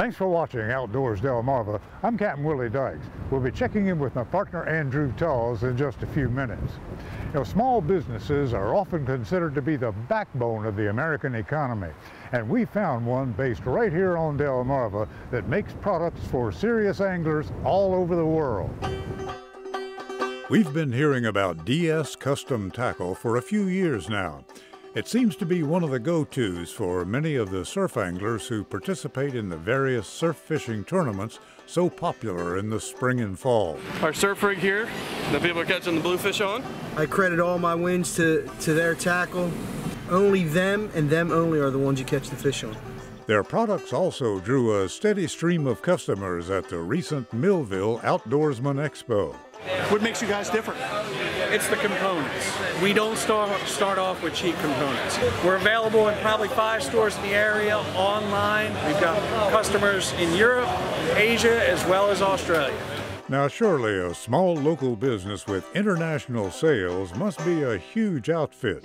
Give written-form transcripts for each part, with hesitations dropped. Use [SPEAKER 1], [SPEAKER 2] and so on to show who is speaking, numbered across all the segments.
[SPEAKER 1] Thanks for watching Outdoors Delmarva. I'm Captain Willie Dykes. We'll be checking in with my partner Andrew Tawes in just a few minutes. You know, small businesses are often considered to be the backbone of the American economy, and we found one based right here on Delmarva that makes products for serious anglers all over the world. We've been hearing about DS Custom Tackle for a few years now. It seems to be one of the go-tos for many of the surf anglers who participate in the various surf fishing tournaments so popular in the spring and fall.
[SPEAKER 2] Our surf rig here that people are catching the bluefish on.
[SPEAKER 3] I credit all my wins to their tackle. Only them and them only are the ones you catch the fish on.
[SPEAKER 1] Their products also drew a steady stream of customers at the recent Millville Outdoorsman Expo.
[SPEAKER 4] What makes you guys different?
[SPEAKER 5] It's the components. We don't start off with cheap components. We're available in probably 5 stores in the area, online. We've got customers in Europe, Asia, as well as Australia.
[SPEAKER 1] Now surely a small local business with international sales must be a huge outfit.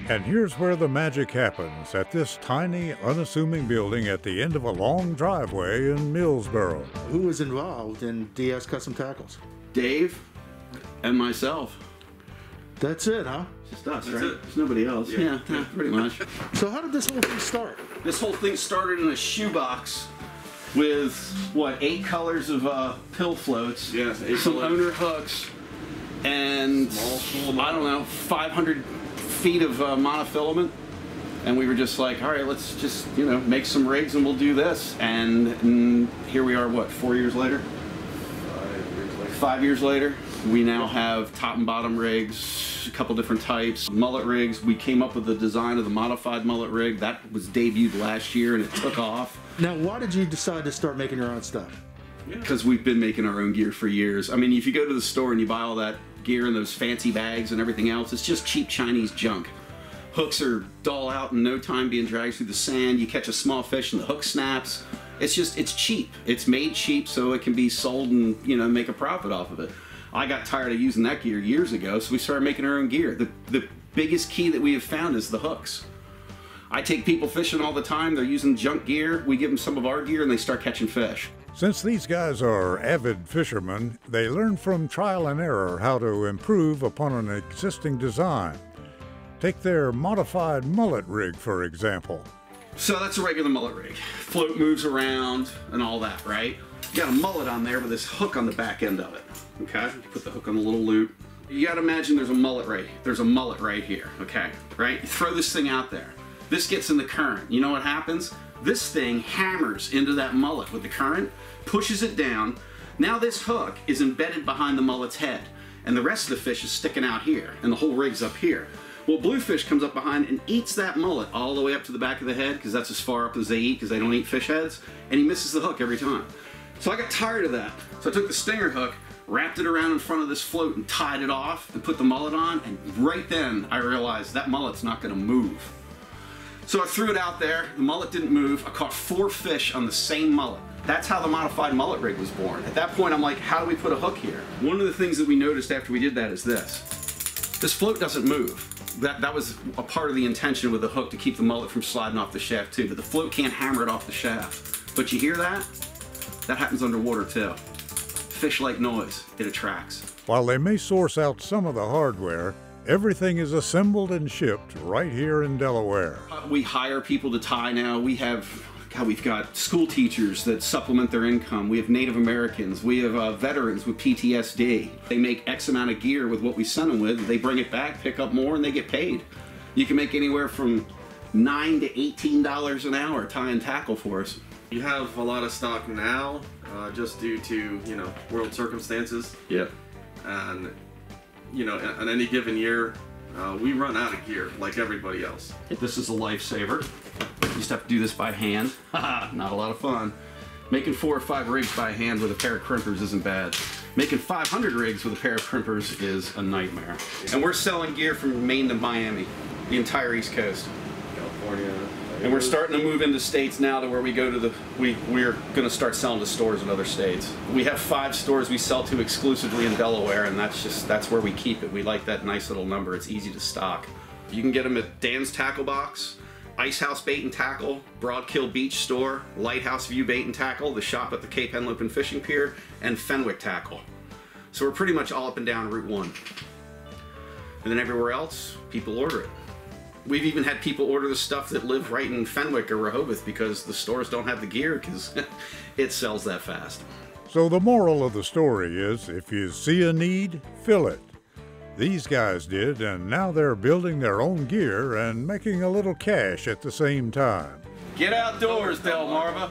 [SPEAKER 1] And here's where the magic happens, at this tiny, unassuming building at the end of a long driveway in Millsboro.
[SPEAKER 4] Who was involved in DS Custom Tackles?
[SPEAKER 6] Dave and myself.
[SPEAKER 4] That's it, huh?
[SPEAKER 6] Just us, right? There's nobody else. Yeah, pretty much.
[SPEAKER 4] So how did this whole thing start?
[SPEAKER 6] This whole thing started in a shoebox with, what, 8 colors of pill floats, some owner hooks, and I don't know, 500 feet of monofilament. And we were just like, all right, let's just, you know, make some rigs and we'll do this. And here we are, what, 4 years later? 5 years later, we now have top and bottom rigs, a couple different types, mullet rigs. We came up with the design of the modified mullet rig. That was debuted last year and it took off.
[SPEAKER 4] Now, why did you decide to start making your own stuff?
[SPEAKER 6] Because we've been making our own gear for years. I mean, if you go to the store and you buy all that gear and those fancy bags and everything else, it's just cheap Chinese junk. Hooks are dull out in no time being dragged through the sand. You catch a small fish and the hook snaps. It's just, it's cheap. It's made cheap so it can be sold and, you know, make a profit off of it. I got tired of using that gear years ago, so we started making our own gear. The biggest key that we have found is the hooks. I take people fishing all the time. They're using junk gear. We give them some of our gear and they start catching fish.
[SPEAKER 1] Since these guys are avid fishermen, they learn from trial and error how to improve upon an existing design. Take their modified mullet rig, for example.
[SPEAKER 6] So that's a regular mullet rig. Float moves around and all that, right? You got a mullet on there with this hook on the back end of it, okay? Put the hook on the little loop. You gotta imagine there's a mullet right here, okay? Right? You throw this thing out there. This gets in the current. You know what happens? This thing hammers into that mullet with the current, pushes it down. Now this hook is embedded behind the mullet's head, and the rest of the fish is sticking out here, and the whole rig's up here. Well, bluefish comes up behind and eats that mullet all the way up to the back of the head, because that's as far up as they eat, because they don't eat fish heads, and he misses the hook every time. So I got tired of that. So I took the stinger hook, wrapped it around in front of this float and tied it off and put the mullet on, and right then I realized that mullet's not gonna move. So I threw it out there, the mullet didn't move, I caught 4 fish on the same mullet. That's how the modified mullet rig was born. At that point I'm like, how do we put a hook here? One of the things that we noticed after we did that is this. This float doesn't move. That was a part of the intention with the hook, to keep the mullet from sliding off the shaft too, but the float can't hammer it off the shaft. But you hear that? That happens underwater too. Fish like noise, it attracts.
[SPEAKER 1] While they may source out some of the hardware, everything is assembled and shipped right here in Delaware.
[SPEAKER 6] We hire people to tie now. We've got school teachers that supplement their income. We have Native Americans. We have veterans with PTSD. They make X amount of gear with what we send them with. They bring it back, pick up more, and they get paid. You can make anywhere from $9 to $18 an hour tying tackle for us.
[SPEAKER 2] You have a lot of stock now, just due to, you know, world circumstances.
[SPEAKER 6] Yeah.
[SPEAKER 2] And, you know, on any given year, we run out of gear like everybody else.
[SPEAKER 6] This is a lifesaver. You just have to do this by hand. Not a lot of fun. Making 4 or 5 rigs by hand with a pair of crimpers isn't bad. Making 500 rigs with a pair of crimpers is a nightmare. And we're selling gear from Maine to Miami, the entire East Coast.
[SPEAKER 2] California.
[SPEAKER 6] And we're starting to move into states now to where we go to we're going to start selling to stores in other states. We have 5 stores we sell to exclusively in Delaware, and that's where we keep it. We like that nice little number. It's easy to stock. You can get them at Dan's Tackle Box, Ice House Bait and Tackle, Broadkill Beach Store, Lighthouse View Bait and Tackle, the shop at the Cape Henlopen Fishing Pier, and Fenwick Tackle. So we're pretty much all up and down Route 1. And then everywhere else, people order it. We've even had people order the stuff that live right in Fenwick or Rehoboth because the stores don't have the gear because it sells that fast.
[SPEAKER 1] So the moral of the story is, if you see a need, fill it. These guys did, and now they're building their own gear and making a little cash at the same time.
[SPEAKER 6] Get outdoors, Delmarva.